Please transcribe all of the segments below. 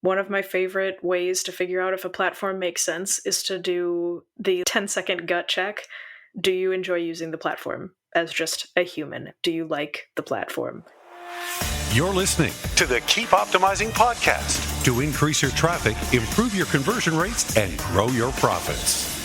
One of my favorite ways to figure out if a platform makes sense is to do the 10-second gut check. Do you enjoy using the platform as just a human? Do you like the platform? You're listening to the Keep Optimizing podcast to increase your traffic, improve your conversion rates, and grow your profits.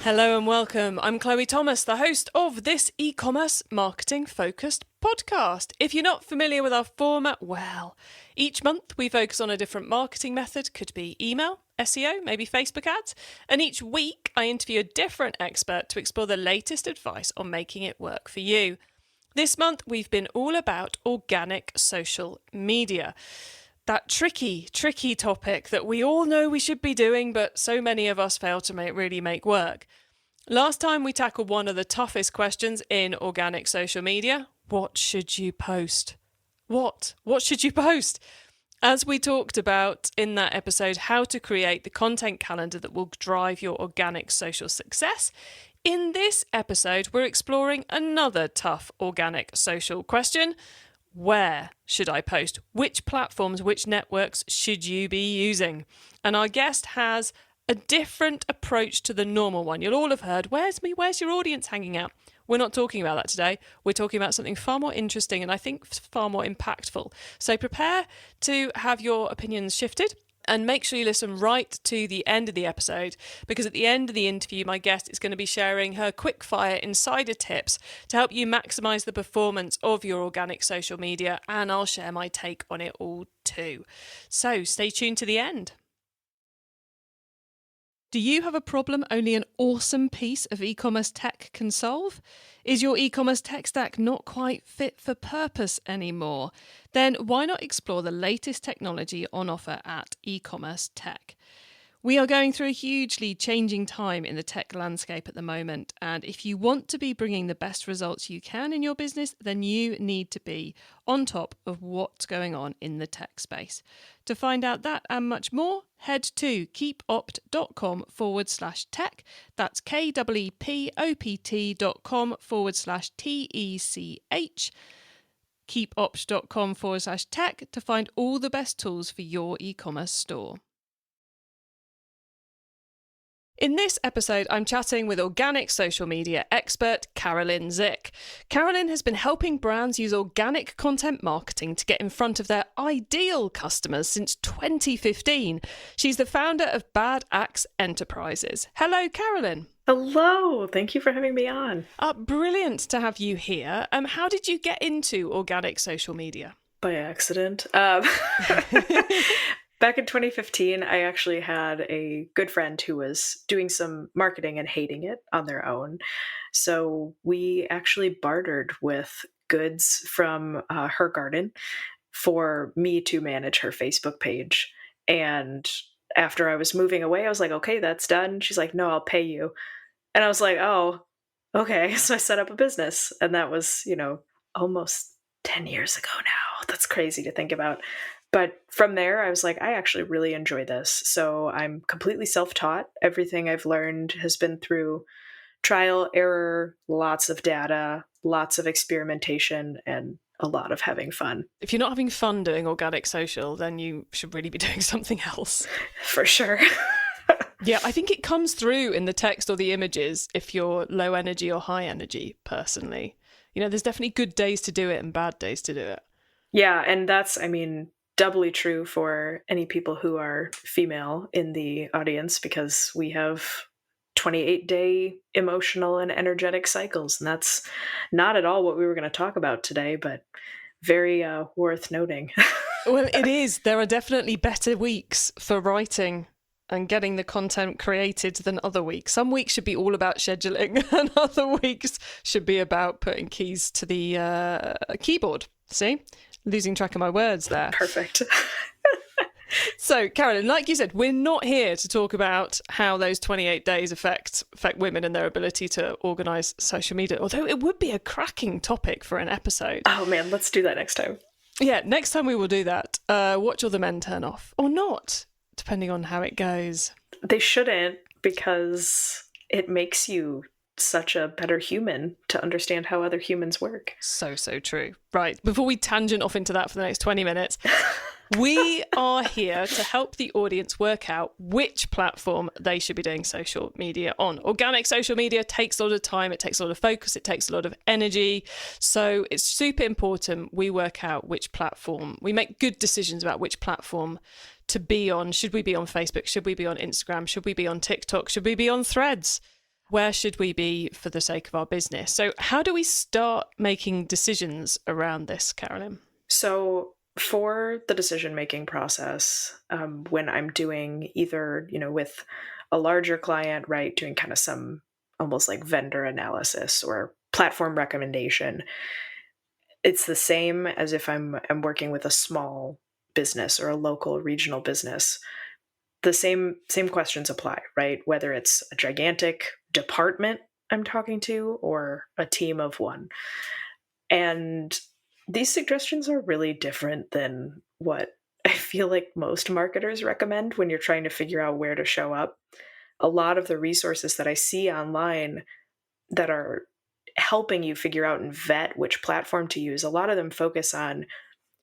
Hello and welcome. I'm Chloe Thomas, the host of this e-commerce marketing focused podcast. If you're not familiar with our format, well, each month we focus on a different marketing method. Could be email, SEO, maybe Facebook ads. And each week I interview a different expert to explore the latest advice on making it work for you. This month we've been all about organic social media. That tricky topic that we all know we should be doing, but so many of us fail to really make work. Last time we tackled one of the toughest questions in organic social media. What should you post? What should you post? As we talked about in that episode, how to create the content calendar that will drive your organic social success. In this episode, we're exploring another tough organic social question. Where should I post? Which platforms, which networks should you be using? And our guest has a different approach to the normal one. You'll all have heard, where's your audience hanging out? We're not talking about that today. We're talking about something far more interesting and I think far more impactful. So prepare to have your opinions shifted. And make sure you listen right to the end of the episode, because at the end of the interview, my guest is going to be sharing her quick-fire insider tips to help you maximize the performance of your organic social media, and I'll share my take on it all too. So stay tuned to the end. Do you have a problem only an awesome piece of e-commerce tech can solve? Is your e-commerce tech stack not quite fit for purpose anymore? Then why not explore the latest technology on offer at e-commerce tech? We are going through a hugely changing time in the tech landscape at the moment, and if you want to be bringing the best results you can in your business, then you need to be on top of what's going on in the tech space. To find out that and much more, head to keepopt.com/tech. That's keepopt.com/TECH. keepopt.com/tech to find all the best tools for your e-commerce store. In this episode, I'm chatting with organic social media expert Carolyn Zick. Carolyn has been helping brands use organic content marketing to get in front of their ideal customers since 2015. She's the founder of Axe Enterprises. Hello, Carolyn. Hello. Thank you for having me on. Brilliant to have you here. How did you get into organic social media? By accident. Back in 2015, I actually had a good friend who was doing some marketing and hating it on their own. So we actually bartered with goods from her garden for me to manage her Facebook page. And after I was moving away, I was like, okay, that's done. She's like, no, I'll pay you. And I was like, oh, okay. So I set up a business. And that was, almost 10 years ago now. That's crazy to think about. But from there, I was like, I actually really enjoy this. So I'm completely self-taught. Everything I've learned has been through trial, error, lots of data, lots of experimentation, and a lot of having fun. If you're not having fun doing organic social, then you should really be doing something else. For sure. Yeah, I think it comes through in the text or the images if you're low energy or high energy, personally. There's definitely good days to do it and bad days to do it. Yeah, and that's, doubly true for any people who are female in the audience, because we have 28-day emotional and energetic cycles. And that's not at all what we were going to talk about today, but very worth noting. Well, it is. There are definitely better weeks for writing and getting the content created than other weeks. Some weeks should be all about scheduling and other weeks should be about putting keys to the keyboard. See? Losing track of my words there. Perfect. So, Carolyn, like you said, we're not here to talk about how those 28 days affect women and their ability to organise social media, although it would be a cracking topic for an episode. Oh man, let's do that next time. Yeah, next time we will do that. Watch all the men turn off. Or not, depending on how it goes. They shouldn't, because it makes you such a better human to understand how other humans work. So true. Right. Before we tangent off into that for the next 20 minutes, We are here to help the audience work out which platform they should be doing social media on. Organic social media takes a lot of time, it takes a lot of focus, it takes a lot of energy. So it's super important we work out which platform, we make good decisions about which platform to be on. Should we be on Facebook? Should we be on Instagram? Should we be on TikTok? Should we be on Threads? Where should we be for the sake of our business? So how do we start making decisions around this, Carolyn? So for the decision-making process, when I'm doing either, with a larger client, right, doing kind of some almost like vendor analysis or platform recommendation, it's the same as if I'm working with a small business or a local regional business. The same questions apply, right? Whether it's a gigantic department I'm talking to or a team of one. And these suggestions are really different than what I feel like most marketers recommend when you're trying to figure out where to show up. A lot of the resources that I see online that are helping you figure out and vet which platform to use, a lot of them focus on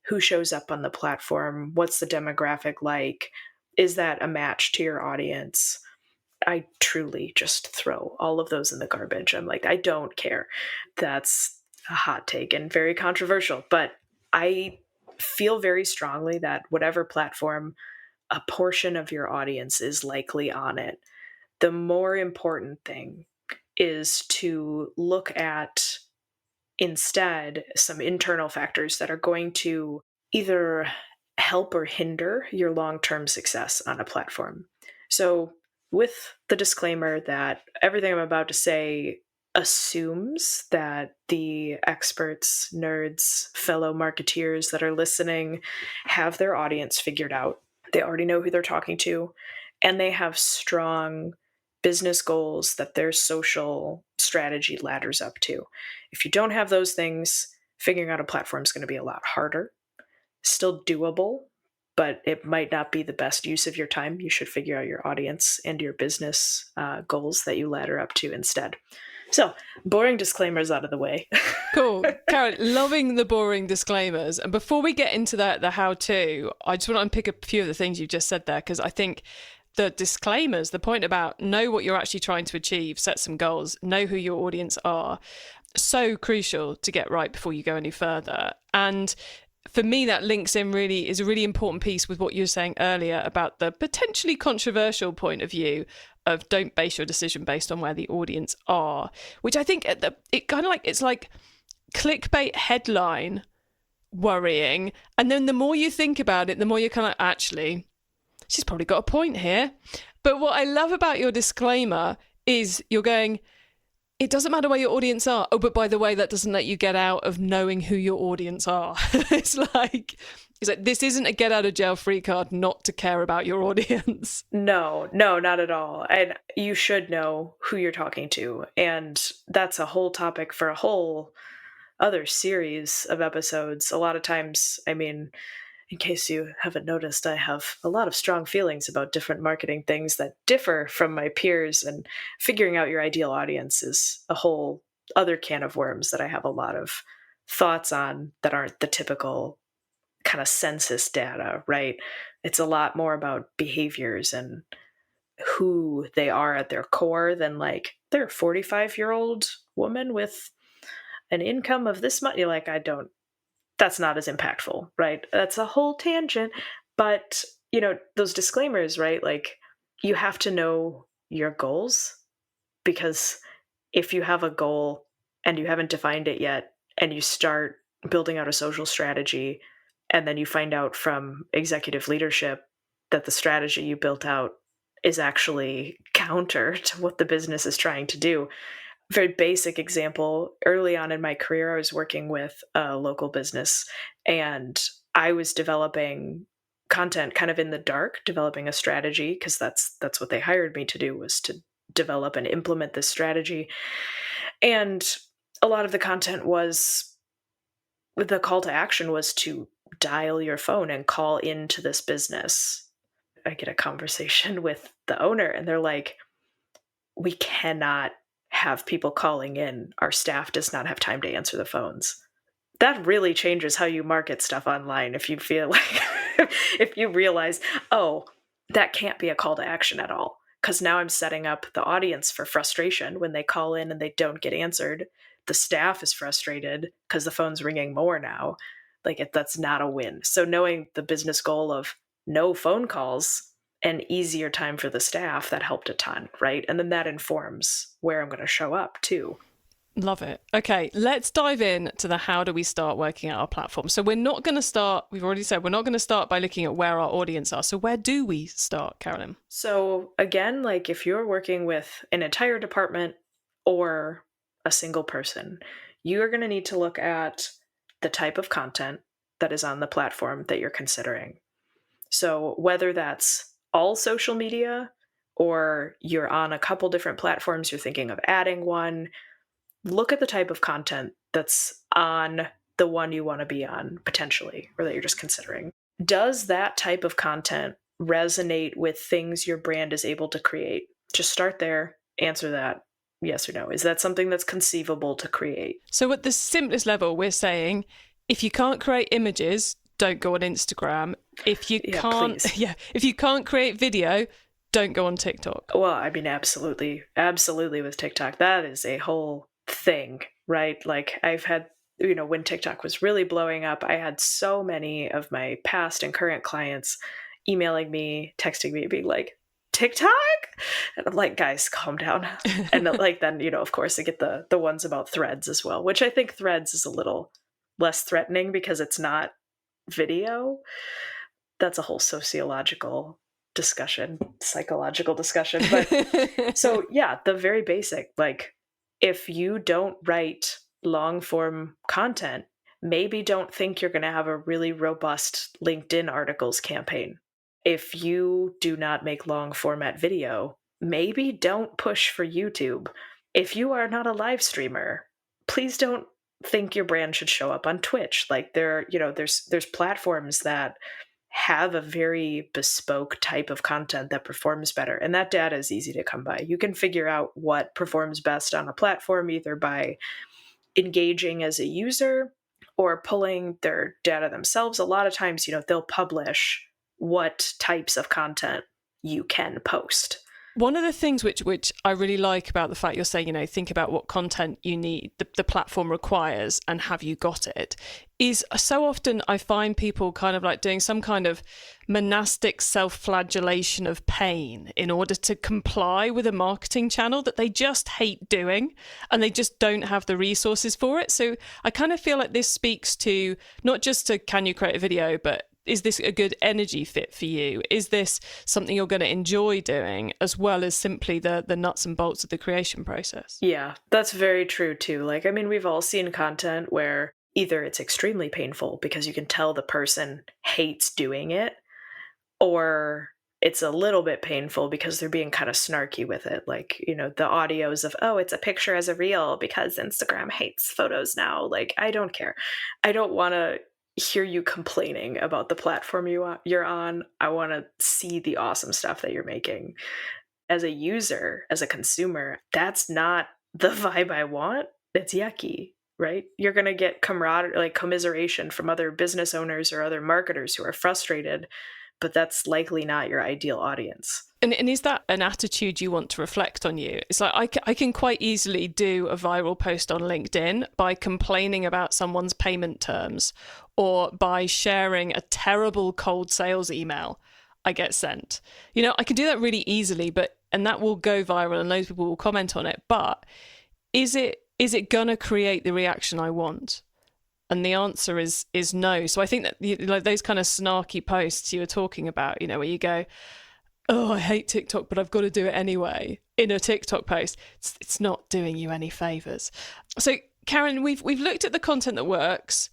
who shows up on the platform, what's the demographic like, is that a match to your audience? I truly just throw all of those in the garbage. I'm like, I don't care. That's a hot take and very controversial, but I feel very strongly that whatever platform a portion of your audience is likely on it, the more important thing is to look at instead some internal factors that are going to either help or hinder your long-term success on a platform. So with the disclaimer that everything I'm about to say assumes that the experts, nerds, fellow marketeers that are listening have their audience figured out. They already know who they're talking to, and they have strong business goals that their social strategy ladders up to. If you don't have those things, figuring out a platform is going to be a lot harder. Still doable, but it might not be the best use of your time. You should figure out your audience and your business goals that you ladder up to instead. So, boring disclaimers out of the way. Cool. Carolyn, loving the boring disclaimers. And before we get into the how-to, I just want to unpick a few of the things you just said there, because I think the disclaimers, the point about know what you're actually trying to achieve, set some goals, know who your audience are, so crucial to get right before you go any further. And for me, that links in really is a really important piece with what you were saying earlier about the potentially controversial point of view of don't base your decision based on where the audience are, which I think it kind of like, it's like clickbait headline worrying. And then the more you think about it, the more you're kind of like, actually, she's probably got a point here. But what I love about your disclaimer is you're going, it doesn't matter where your audience are. Oh, but by the way, that doesn't let you get out of knowing who your audience are. It's like, this isn't a get out of jail free card not to care about your audience. No, not at all. And you should know who you're talking to. And that's a whole topic for a whole other series of episodes. A lot of times, I mean, in case you haven't noticed, I have a lot of strong feelings about different marketing things that differ from my peers, and figuring out your ideal audience is a whole other can of worms that I have a lot of thoughts on that aren't the typical kind of census data, right? It's a lot more about behaviors and who they are at their core than like they're a 45-year-old woman with an income of this much. You're like, that's not as impactful, right? That's a whole tangent. But, those disclaimers, right? Like, you have to know your goals, because if you have a goal and you haven't defined it yet and you start building out a social strategy, and then you find out from executive leadership that the strategy you built out is actually counter to what the business is trying to do. Very basic example, early on in my career, I was working with a local business, and I was developing content kind of in the dark, developing a strategy, because that's what they hired me to do, was to develop and implement this strategy. And a lot of the content was, the call to action was to dial your phone and call into this business. I get a conversation with the owner, and they're like, we cannot have people calling in. Our staff does not have time to answer the phones. that really changes how you market stuff online. If you feel like, if you realize, oh, that can't be a call to action at all. Because now I'm setting up the audience for frustration when they call in and they don't get answered. The staff is frustrated because the phone's ringing more now. Like that's not a win. So knowing the business goal of no phone calls and easier time for the staff, that helped a ton, right? And then that informs where I'm going to show up too. Love it. Okay, let's dive in to the how do we start working out our platform. So we're not going to start, we've already said, we're not going to start by looking at where our audience are. So where do we start, Carolyn? So again, like if you're working with an entire department or a single person, you are going to need to look at the type of content that is on the platform that you're considering. So whether that's all social media or you're on a couple different platforms, you're thinking of adding one, look at the type of content that's on the one you want to be on potentially, or that you're just considering. Does that type of content resonate with things your brand is able to create? Just start there, answer that, yes or no. Is that something that's conceivable to create? So at the simplest level, we're saying, if you can't create images, don't go on Instagram. If you if you can't create video, don't go on TikTok. Well, I mean, absolutely with TikTok, that is a whole thing, right? Like I've had, when TikTok was really blowing up, I had so many of my past and current clients emailing me, texting me, being like, TikTok? And I'm like, guys, calm down. And then, of course, I get the ones about Threads as well, which I think Threads is a little less threatening because it's not video. That's a whole psychological discussion. But so yeah, the very basic, like if you don't write long form content, maybe don't think you're going to have a really robust LinkedIn articles campaign. If you do not make long format video, maybe don't push for YouTube. If you are not a live streamer, please don't think your brand should show up on Twitch. Like there's platforms that have a very bespoke type of content that performs better. And that data is easy to come by. You can figure out what performs best on a platform either by engaging as a user or pulling their data themselves. A lot of times, they'll publish what types of content you can post. One of the things which I really like about the fact you're saying, think about what content you need, the platform requires, and have you got it, is so often I find people kind of like doing some kind of monastic self-flagellation of pain in order to comply with a marketing channel that they just hate doing, and they just don't have the resources for it. So I kind of feel like this speaks to not just to can you create a video, but is this a good energy fit for you? Is this something you're going to enjoy doing, as well as simply the nuts and bolts of the creation process? Yeah, that's very true too. Like, I mean, we've all seen content where either it's extremely painful because you can tell the person hates doing it, or it's a little bit painful because they're being kind of snarky with it. Like, the audios of, oh, it's a picture as a reel because Instagram hates photos now. Like, I don't care. I don't want to hear you complaining about the platform you're on. I want to see the awesome stuff that you're making. As a user, as a consumer, that's not the vibe I want. It's yucky, right? You're going to get camaraderie, like commiseration from other business owners or other marketers who are frustrated, but that's likely not your ideal audience. And is that an attitude you want to reflect on you? It's like I can quite easily do a viral post on LinkedIn by complaining about someone's payment terms or by sharing a terrible cold sales email I get sent. I can do that really easily, and that will go viral and loads of people will comment on it. But is it going to create the reaction I want? And the answer is no. So I think that those kind of snarky posts you were talking about, where you go, oh, I hate TikTok, but I've got to do it anyway, in a TikTok post, it's not doing you any favors. So Karen, we've looked at the content that works.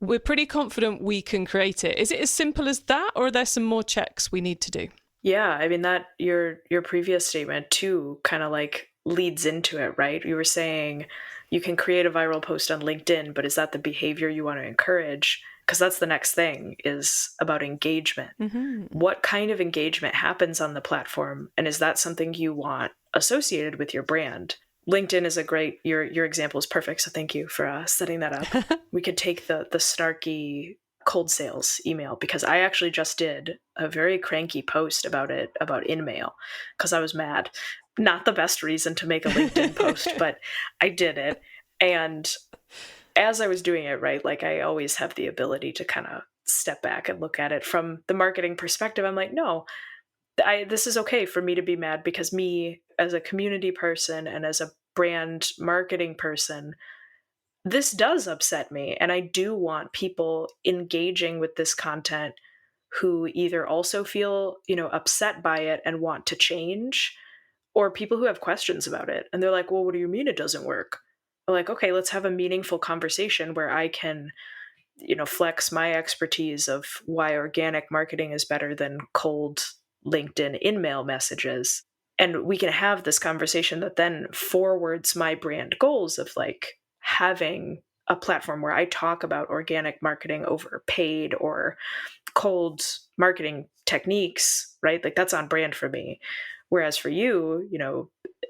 We're pretty confident we can create it. Is it as simple as that, or are there some more checks we need to do? Yeah, I mean, that your previous statement too kind of like leads into it, right? You were saying you can create a viral post on LinkedIn, but is that the behavior you want to encourage? Because that's the next thing, is about engagement. Mm-hmm. What kind of engagement happens on the platform? And is that something you want associated with your brand? LinkedIn is a great, your example is perfect. So thank you for setting that up. We could take the snarky cold sales email, because I actually just did a very cranky post about it, about InMail, because I was mad. Not the best reason to make a LinkedIn post, but I did it. And as I was doing it, right, like I always have the ability to kind of step back and look at it from the marketing perspective. I'm like, no, this is okay for me to be mad, because me as a community person and as a brand marketing person, this does upset me. And I do want people engaging with this content who either also feel, upset by it and want to change, or people who have questions about it. And they're like, well, what do you mean it doesn't work? I'm like, okay, let's have a meaningful conversation where I can, flex my expertise of why organic marketing is better than cold LinkedIn in-mail messages. And we can have this conversation that then forwards my brand goals of like having a platform where I talk about organic marketing over paid or cold marketing techniques, right? Like that's on brand for me. Whereas for you,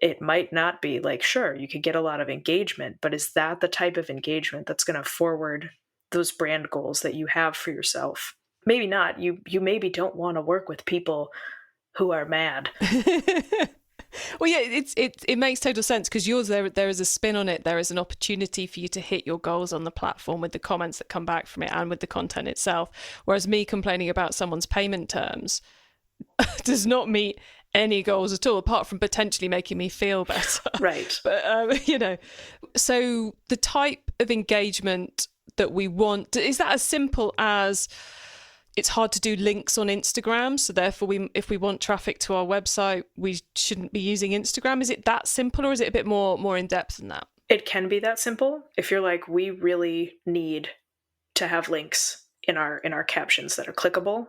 it might not be. Like, sure, you could get a lot of engagement, but is that the type of engagement that's going to forward those brand goals that you have for yourself? Maybe not. You maybe don't want to work with people who are mad. Well, yeah, it makes total sense, because yours, there is a spin on it. There is an opportunity for you to hit your goals on the platform with the comments that come back from it and with the content itself. Whereas me complaining about someone's payment terms does not meet any goals at all, apart from potentially making me feel better. Right. But, so the type of engagement that we want, is that as simple as it's hard to do links on Instagram, so therefore if we want traffic to our website, we shouldn't be using Instagram? Is it that simple, or is it a bit more in depth than that? It can be that simple. If you're like, we really need to have links in our captions that are clickable,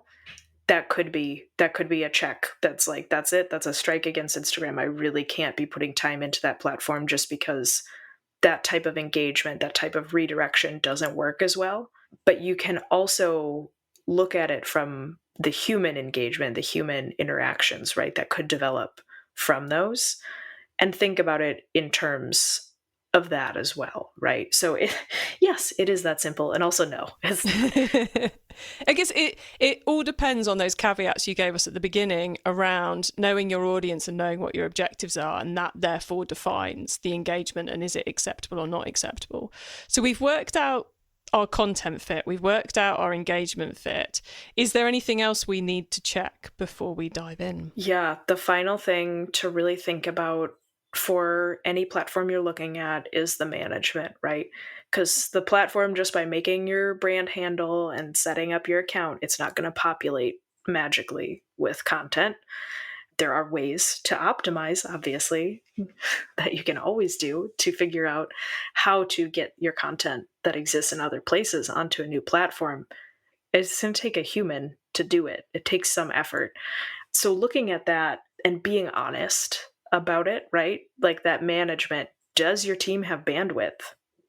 that could be a check. That's like, that's it. That's a strike against Instagram. I really can't be putting time into that platform just because that type of engagement, that type of redirection doesn't work as well. But you can also look at it from the human engagement, the human interactions, right, that could develop from those, and think about it in terms of that as well, right? So yes, it is that simple. And also no. I guess it all depends on those caveats you gave us at the beginning around knowing your audience and knowing what your objectives are, and that therefore defines the engagement and is it acceptable or not acceptable. So we've worked out our content fit, we've worked out our engagement fit. Is there anything else we need to check before we dive in? Yeah, the final thing to really think about for any platform you're looking at is the management, right? Because the platform, just by making your brand handle and setting up your account, it's not going to populate magically with content. There are ways to optimize, obviously, that you can always do to figure out how to get your content that exists in other places onto a new platform. It's going to take a human to do it. It takes some effort. So looking at that and being honest about it, right? Like that management, does your team have bandwidth?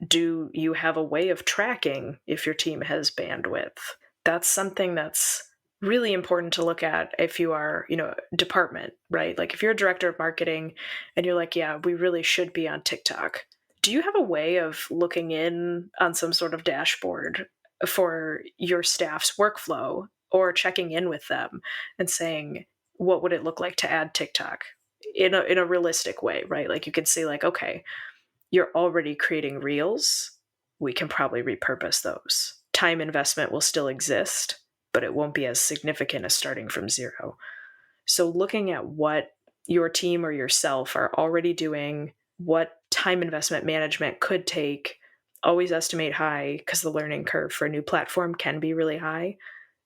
Do you have a way of tracking if your team has bandwidth? That's something that's really important to look at if you are, department, right? Like if you're a director of marketing and you're like, yeah, we really should be on TikTok. Do you have a way of looking in on some sort of dashboard for your staff's workflow, or checking in with them and saying, what would it look like to add TikTok in a realistic way, right? Like you could say like, okay, you're already creating reels. We can probably repurpose those. Time investment will still exist, but it won't be as significant as starting from zero. So looking at what your team or yourself are already doing, what time investment management could take, always estimate high, because the learning curve for a new platform can be really high,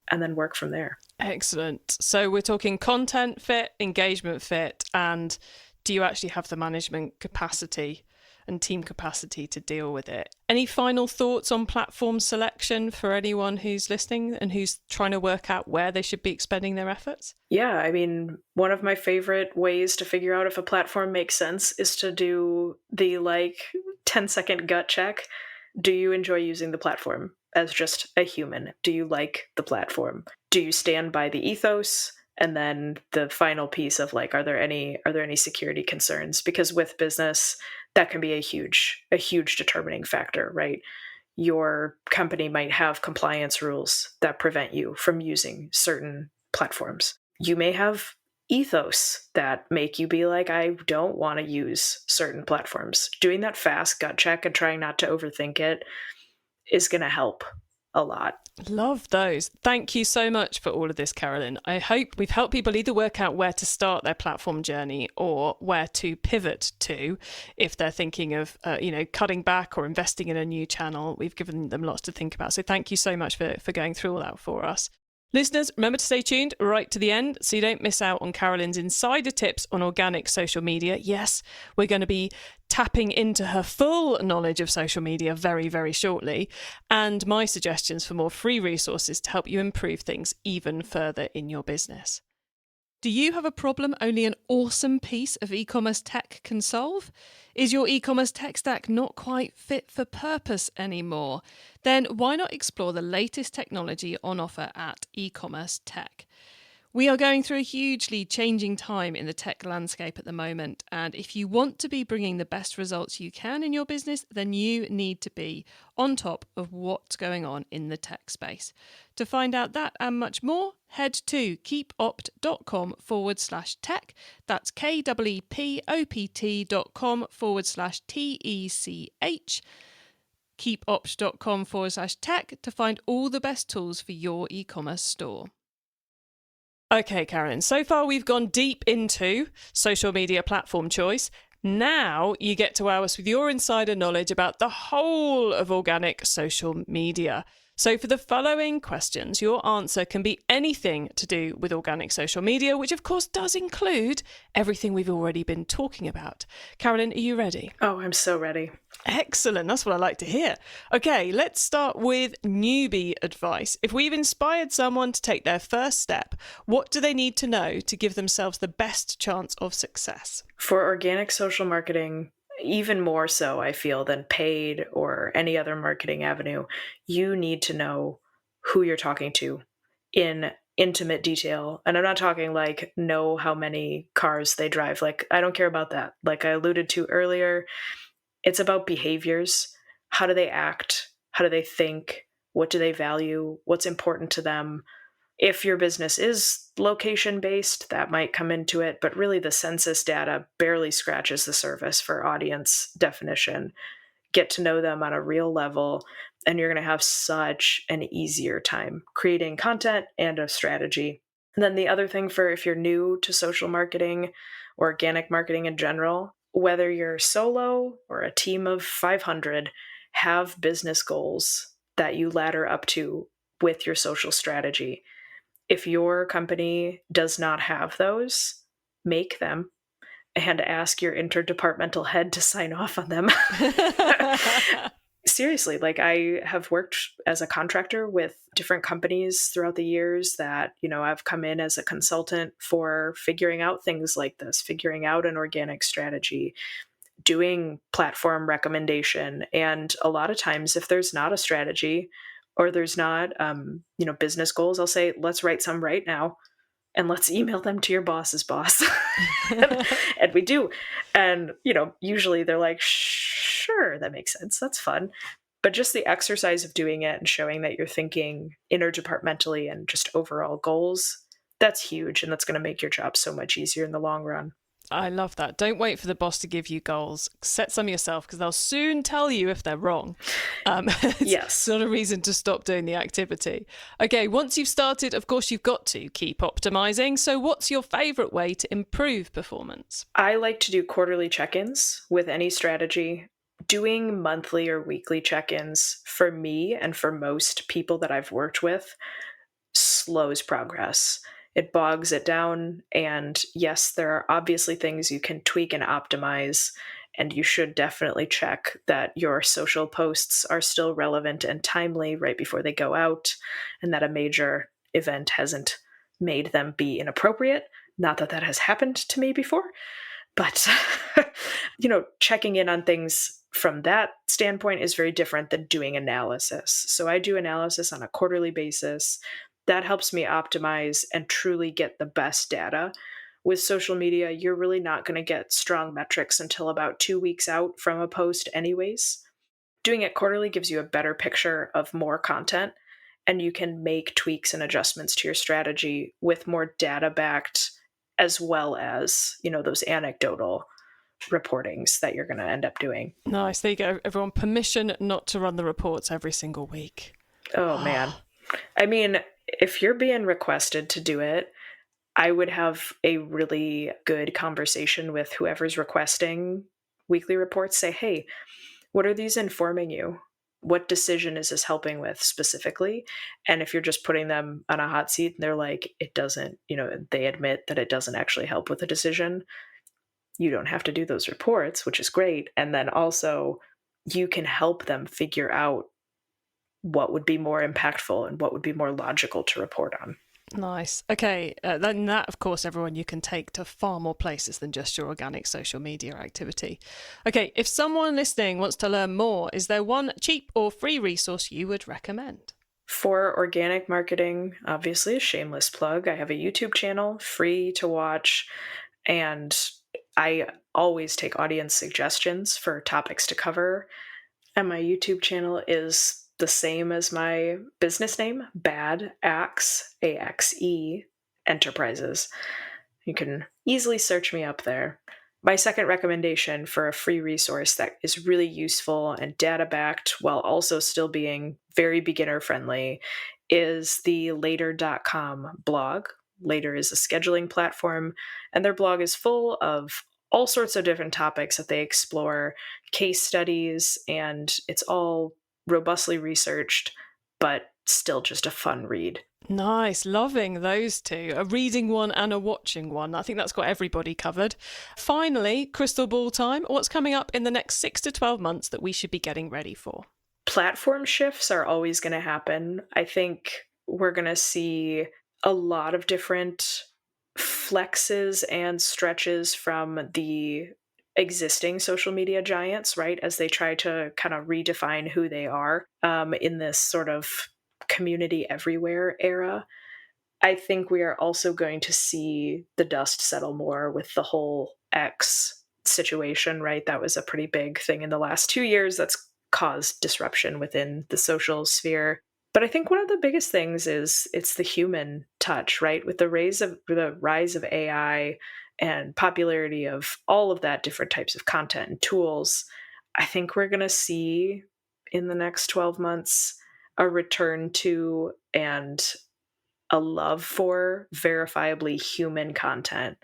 and then work from there. Excellent. So we're talking content fit, engagement fit, and do you actually have the management capacity and team capacity to deal with it? Any final thoughts on platform selection for anyone who's listening and who's trying to work out where they should be expending their efforts? Yeah, I mean, one of my favorite ways to figure out if a platform makes sense is to do the 10-second gut check. Do you enjoy using the platform as just a human? Do you like the platform? Do you stand by the ethos? And then the final piece of are there any security concerns? Because with business, that can be a huge determining factor, right? Your company might have compliance rules that prevent you from using certain platforms. You may have ethos that make you be like, I don't want to use certain platforms. Doing that fast gut check and trying not to overthink it is going to help a lot. Love those. Thank you so much for all of this, Carolyn. I hope we've helped people either work out where to start their platform journey or where to pivot to if they're thinking of, cutting back or investing in a new channel. We've given them lots to think about. So thank you so much for going through all that for us. Listeners, remember to stay tuned right to the end so you don't miss out on Carolyn's insider tips on organic social media. Yes, we're going to be tapping into her full knowledge of social media very, very shortly, and my suggestions for more free resources to help you improve things even further in your business. Do you have a problem only an awesome piece of e-commerce tech can solve? Is your e-commerce tech stack not quite fit for purpose anymore? Then why not explore the latest technology on offer at e-commerce tech? We are going through a hugely changing time in the tech landscape at the moment, and if you want to be bringing the best results you can in your business, then you need to be on top of what's going on in the tech space. To find out that and much more, head to keepopt.com/tech. That's keepopt.com/TECH. keepopt.com/tech to find all the best tools for your e-commerce store. Okay, Carolyn, so far we've gone deep into social media platform choice. Now you get to wow us with your insider knowledge about the whole of organic social media. So for the following questions, your answer can be anything to do with organic social media, which of course does include everything we've already been talking about. Carolyn, are you ready? Oh, I'm so ready. Excellent. That's what I like to hear. Okay, let's start with newbie advice. If we've inspired someone to take their first step, what do they need to know to give themselves the best chance of success? For organic social marketing, even more so, I feel, than paid or any other marketing avenue, you need to know who you're talking to in intimate detail. And I'm not talking like know how many cars they drive. Like, I don't care about that. Like I alluded to earlier, it's about behaviors. How do they act? How do they think? What do they value? What's important to them? If your business is location-based, that might come into it, but really the census data barely scratches the surface for audience definition. Get to know them on a real level, and you're going to have such an easier time creating content and a strategy. And then the other thing for if you're new to social marketing, organic marketing in general, whether you're solo or a team of 500, have business goals that you ladder up to with your social strategy. If your company does not have those, make them and ask your interdepartmental head to sign off on them. Seriously, like I have worked as a contractor with different companies throughout the years that, I've come in as a consultant for figuring out things like this, figuring out an organic strategy, doing platform recommendation. And a lot of times, if there's not a strategy, or there's not, business goals, I'll say, let's write some right now and let's email them to your boss's boss. and we do. And, usually they're like, sure, that makes sense. That's fun. But just the exercise of doing it and showing that you're thinking interdepartmentally and just overall goals, that's huge. And that's going to make your job so much easier in the long run. I love that. Don't wait for the boss to give you goals. Set some yourself because they'll soon tell you if they're wrong. Yes. It's not a reason to stop doing the activity. Okay, once you've started, of course, you've got to keep optimizing. So what's your favorite way to improve performance? I like to do quarterly check-ins with any strategy. Doing monthly or weekly check-ins for me and for most people that I've worked with slows progress. It bogs it down. And yes, there are obviously things you can tweak and optimize. And you should definitely check that your social posts are still relevant and timely right before they go out, and that a major event hasn't made them be inappropriate. Not that that has happened to me before, but checking in on things from that standpoint is very different than doing analysis. So I do analysis on a quarterly basis. That helps me optimize and truly get the best data. with social media, you're really not going to get strong metrics until about 2 weeks out from a post anyways. Doing it quarterly gives you a better picture of more content, and you can make tweaks and adjustments to your strategy with more data backed, as well as, those anecdotal reportings that you're going to end up doing. Nice. There you go, everyone. Permission not to run the reports every single week. Oh, man. I mean, if you're being requested to do it, I would have a really good conversation with whoever's requesting weekly reports. Say, hey, what are these informing you? What decision is this helping with specifically? And if you're just putting them on a hot seat and they're like, it doesn't, they admit that it doesn't actually help with a decision, you don't have to do those reports, which is great. And then also you can help them figure out what would be more impactful and what would be more logical to report on. Nice. Okay. Then that, of course, everyone, you can take to far more places than just your organic social media activity. Okay. If someone listening wants to learn more, is there one cheap or free resource you would recommend? For organic marketing, obviously a shameless plug. I have a YouTube channel, free to watch, and I always take audience suggestions for topics to cover. And my YouTube channel is the same as my business name, Bad Axe, AXE Enterprises. You can easily search me up there. My second recommendation for a free resource that is really useful and data-backed while also still being very beginner-friendly is the later.com blog. Later is a scheduling platform, and their blog is full of all sorts of different topics that they explore, case studies, and it's all robustly researched, but still just a fun read. Nice. Loving those two. A reading one and a watching one. I think that's got everybody covered. Finally, crystal ball time. What's coming up in the next 6 to 12 months that we should be getting ready for? Platform shifts are always going to happen. I think we're going to see a lot of different flexes and stretches from the existing social media giants, right? As they try to kind of redefine who they are in this sort of community everywhere era. I think we are also going to see the dust settle more with the whole X situation, right? That was a pretty big thing in the last 2 years that's caused disruption within the social sphere. But I think one of the biggest things is it's the human touch, right? With the rise of AI and popularity of all of that different types of content and tools, I think we're going to see in the next 12 months a return to and a love for verifiably human content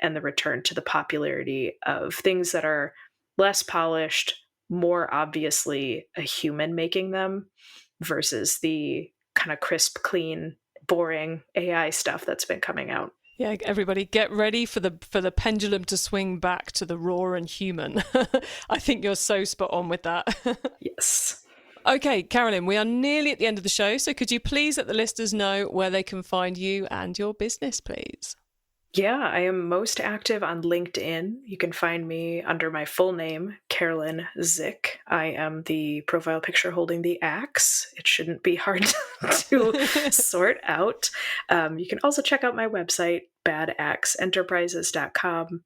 and the return to the popularity of things that are less polished, more obviously a human making them versus the kind of crisp, clean, boring AI stuff that's been coming out. Yeah, everybody get ready for the pendulum to swing back to the raw and human. I think you're so spot on with that. Yes. Okay, Carolyn, we are nearly at the end of the show, so could you please let the listeners know where they can find you and your business, please? Yeah, I am most active on LinkedIn. You can find me under my full name, Carolyn Zick. I am the profile picture holding the axe. It shouldn't be hard to sort out. You can also check out my website, badaxeenterprises.com,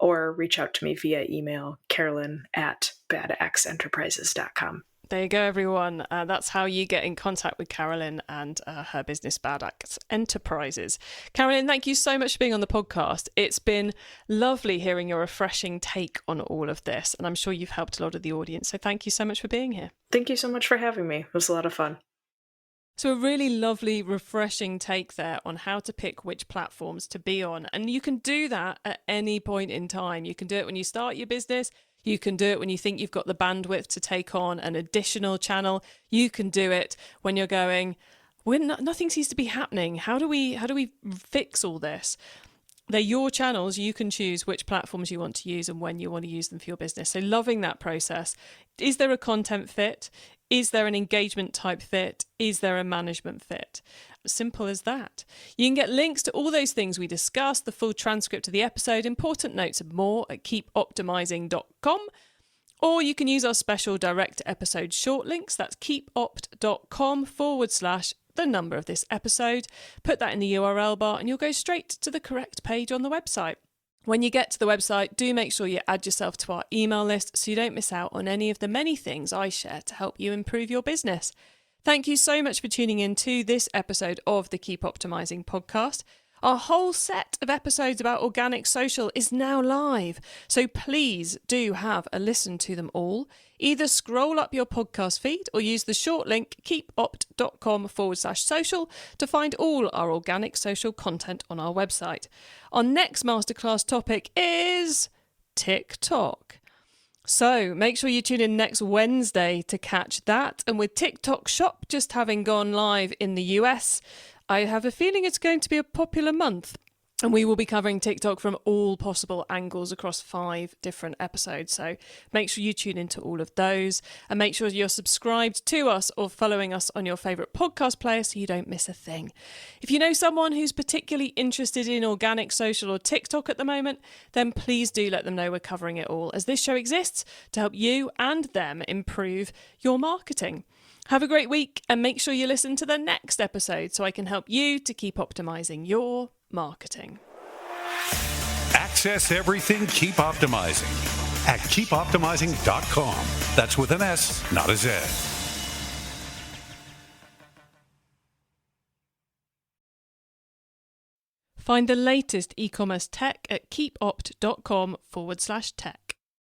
or reach out to me via email, carolyn@badaxeenterprises.com. There you go, everyone. That's how you get in contact with Carolyn and her business, Bad Axe Enterprises. Carolyn, thank you so much for being on the podcast. It's been lovely hearing your refreshing take on all of this, and I'm sure you've helped a lot of the audience. So thank you so much for being here. Thank you so much for having me. It was a lot of fun. So a really lovely, refreshing take there on how to pick which platforms to be on. And you can do that at any point in time. You can do it when you start your business. You can do it when you think you've got the bandwidth to take on an additional channel. You can do it when you're going, nothing seems to be happening. How do we fix all this? They're your channels. You can choose which platforms you want to use and when you want to use them for your business. So loving that process. Is there a content fit? Is there an engagement type fit? Is there a management fit? Simple as that. You can get links to all those things we discussed, the full transcript of the episode, important notes and more at keepoptimizing.com. Or you can use our special direct episode short links. That's keepopt.com/ the number of this episode, put that in the URL bar, and you'll go straight to the correct page on the website. When you get to the website, do make sure you add yourself to our email list so you don't miss out on any of the many things I share to help you improve your business. Thank you so much for tuning in to this episode of the Keep Optimizing podcast. Our whole set of episodes about organic social is now live, so please do have a listen to them all. Either scroll up your podcast feed or use the short link keepopt.com/social to find all our organic social content on our website. Our next masterclass topic is TikTok. So make sure you tune in next Wednesday to catch that. And with TikTok Shop just having gone live in the US, I have a feeling it's going to be a popular month. And we will be covering TikTok from all possible angles across 5 different episodes. So make sure you tune into all of those and make sure you're subscribed to us or following us on your favourite podcast player so you don't miss a thing. If you know someone who's particularly interested in organic social or TikTok at the moment, then please do let them know we're covering it all, as this show exists to help you and them improve your marketing. Have a great week and make sure you listen to the next episode so I can help you to keep optimizing your marketing. Access everything Keep Optimizing at keepoptimizing.com. That's with an S, not a Z. Find the latest e-commerce tech at keepopt.com/tech.